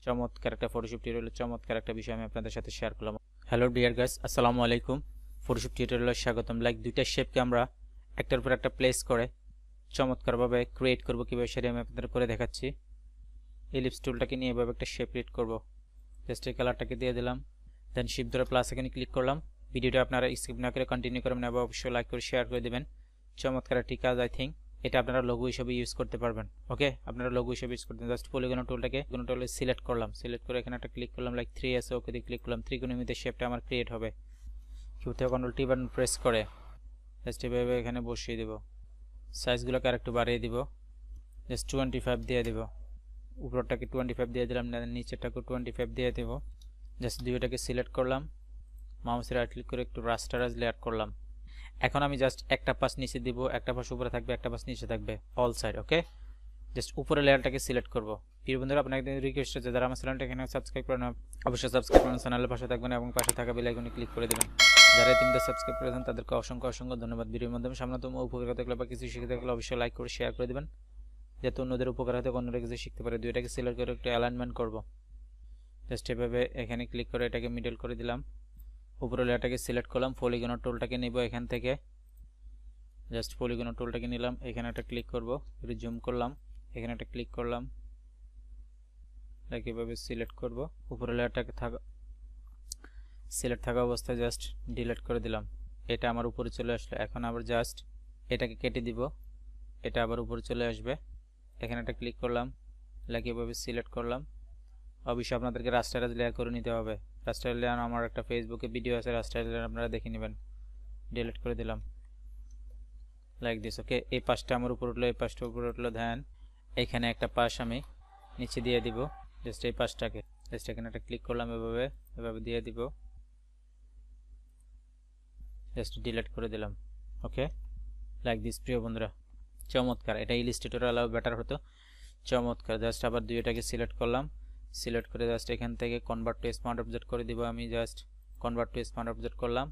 চমৎকার একটা Photoshop tutorial, চমৎকার একটা বিষয় আমি আপনাদের সাথে শেয়ার করলাম। হ্যালো ডিয়ার গাইস, আসসালামু আলাইকুম। ফটোশপ টিউটোরিয়ালে স্বাগতম। দুইটা শেপকে আমরা একটার উপর একটা প্লেস করে চমৎকারভাবে ক্রিয়েট করব, কিভাবে সেটা আমি আপনাদের করে দেখাচ্ছি। এলিপস টুলটাকে নিয়ে এভাবে একটা শেপ ক্রিয়েট করব। জাস্ট এই কালারটাকে দিয়ে দিলাম, দেন শিফট ধরে প্লাস এখানে ক্লিক করলাম। ভিডিওটা আপনারা স্কিপ না করে কন্টিনিউ করবেন এবং অবশ্যই লাইক করে শেয়ার করে দিবেন। চমৎকার একটি কাজ, আই থিঙ্ক এটা আপনারা লোগো হিসেবে ইউজ করতে পারবেন। ওকে, আপনারা লোগো হিসেবে ইউজ করতে জাস্ট পলিগন টুলটাকে সিলেক্ট করলাম, সিলেক্ট করে এখানে একটা ক্লিক করলাম, 3 আছে, ওকে দিয়ে ক্লিক করলাম। ত্রিকোণমিতির শেপটা আমার ক্রিয়েট হবে। কিউ থেকে কন্ট্রোল টি বাটন প্রেস করে জাস্ট এভাবে এখানে বসিয়ে দেব। সাইজগুলোকে আরেকটু বাড়িয়ে দিব, জাস্ট 25 দিয়ে দিব। উপরটাকে 25 দিয়ে দিলাম, নিচেরটাকে 25 দিয়ে দেব। জাস্ট দুইটাকে সিলেক্ট করলাম, মাউসের রাইট ক্লিক করে একটু রাস্টারাইজ লেয়ার করলাম। এখন আমি জাস্ট একটা পাশ নিচে দিব, একটা পাশ উপরে থাকবে, একটা পাশ নিচে থাকবে, অল সাইড। ওকে, জাস্ট উপরে লেয়ারটাকে সিলেক্ট করব। প্রিয় বন্ধুরা, আপনাদের রিকোয়েস্ট আছে যারা আমার চ্যানেলটা এখানে সাবস্ক্রাইব করেন অবশ্যই সাবস্ক্রাইব করুন, চ্যানেলের পাশে থাকবেন এবং পাশে থাকা বেল আইকনে ক্লিক করে দেবেন। যারা ইতিমধ্যে সাবস্ক্রাইব করেছেন তাদেরকে অসংখ্য অসংখ্য ধন্যবাদ। ভিডিওর মাধ্যমে সামনেতম উপকার থাকলে বা কিছু শিখে থাকলে অবশ্যই লাইক করে শেয়ার করে দেবেন, যাতে অন্যদের উপকার হতে অন্যরা কিছু শিখতে পারে। দুইটাকে সিলেক্ট করে একটু অ্যালাইনমেন্ট করব। জাস্ট এভাবে এখানে ক্লিক করে এটাকে মিডল করে দিলাম। উপরে লেয়ারটাকে সিলেক্ট করলাম, পলিগন টুলটাকে নিব এখান থেকে, জাস্ট পলিগন টুলটাকে নিলাম, এখানে একটা ক্লিক করব, একটু জুম করলাম, এখানে একটা ক্লিক করলাম, এভাবে সিলেক্ট করব। উপরে লেয়ারটাকে সিলেক্ট থাকা অবস্থায় জাস্ট ডিলিট করে দিলাম। এটা আমার উপরে চলে আসলো। এখন আবার জাস্ট এটাকে কেটে দিব, এটা আবার উপরে চলে আসবে। এখানে একটা ক্লিক করলাম, এভাবে সিলেক্ট করলাম। অবশ্যই আপনাদেরকে রাস্টারাইজ লেয়ার করে নিতে হবে। রাস্টারাইজ লেয়ার আমার একটা ফেসবুকে ভিডিও আছে, রাস্টারাইজ লেয়ার আপনারা দেখে নেবেন। ডিলিট করে দিলাম, লাইক দিস। ওকে, এই পাশটা আমার উপর উঠলো, এই পাশটা উপরে উঠলো। ধ্যান এখানে একটা পাশ আমি নিচে দিয়ে দিব, জাস্ট এই পাশটাকে জাস্ট এখানে একটা ক্লিক করলাম, এভাবে এভাবে দিয়ে দিব, জাস্ট ডিলিট করে দিলাম। ওকে, লাইক দিস। প্রিয় বন্ধুরা, চমৎকার। এটা ইলাস্ট্রেটর আলাও বেটার হতো। চমৎকার। জাস্ট আবার দুইটাকে সিলেক্ট করলাম, সিলেক্ট করে জাস্ট এখান থেকে কনভার্ট টু স্মার্ট অবজেক্ট করে দিব। আমি just convert to smart object করলাম,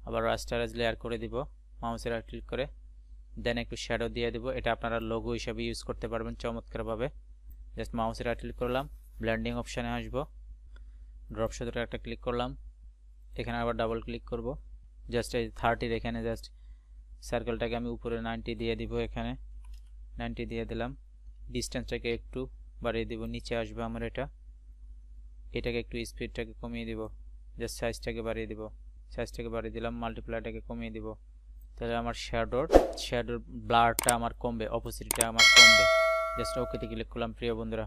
আবার রাস্টারাইজ লেয়ার করে দিব, মাউসের রাইট ক্লিক করে, দেন একটু শ্যাডো দিয়ে দিব। এটা আপনারা লোগো হিসেবে ইউজ করতে পারবেন চমৎকারভাবে। জাস্ট মাউসের রাইট ক্লিক করলাম, ব্লেন্ডিং অপশানে আসবো, ড্রপ শ্যাডোটা একটা ক্লিক করলাম, এখানে আবার ডাবল ক্লিক করব। জাস্ট এই 30 এখানে জাস্ট সার্কেলটাকে আমি উপরে 90 দিয়ে দিব, এখানে 90 দিয়ে দিলাম। ডিস্টেন্সটাকে একটু বাড়িয়ে দিব, নিচে আসবে আমার এটাকে একটু স্পিডটাকে কমিয়ে দিব, জাস্ট সাইজটাকে বাড়িয়ে দিব, সাইজটাকে বাড়িয়ে দিলাম, মাল্টিপ্লাইটাকে কমিয়ে দিব। তাহলে আমার শ্যাডোর ব্লারটা আমার কমবে, অপোসিটিটা আমার কমবে। জাস্ট ওকেতে ক্লিক করলাম। প্রিয় বন্ধুরা,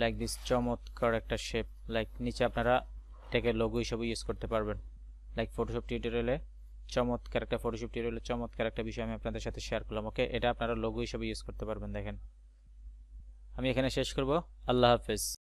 লাইক দিস, চমৎকার একটা শেপ। নিচে আপনারা এটাকে লোগো হিসেবে ইউজ করতে পারবেন। ফটোশপ টিউটোরিয়ালে চমৎকার একটা বিষয় আমি আপনাদের সাথে শেয়ার করলাম। ওকে, এটা আপনারা লোগো হিসেবে ইউজ করতে পারবেন। দেখেন, আমি এখানে শেষ করব। আল্লাহ হাফেজ।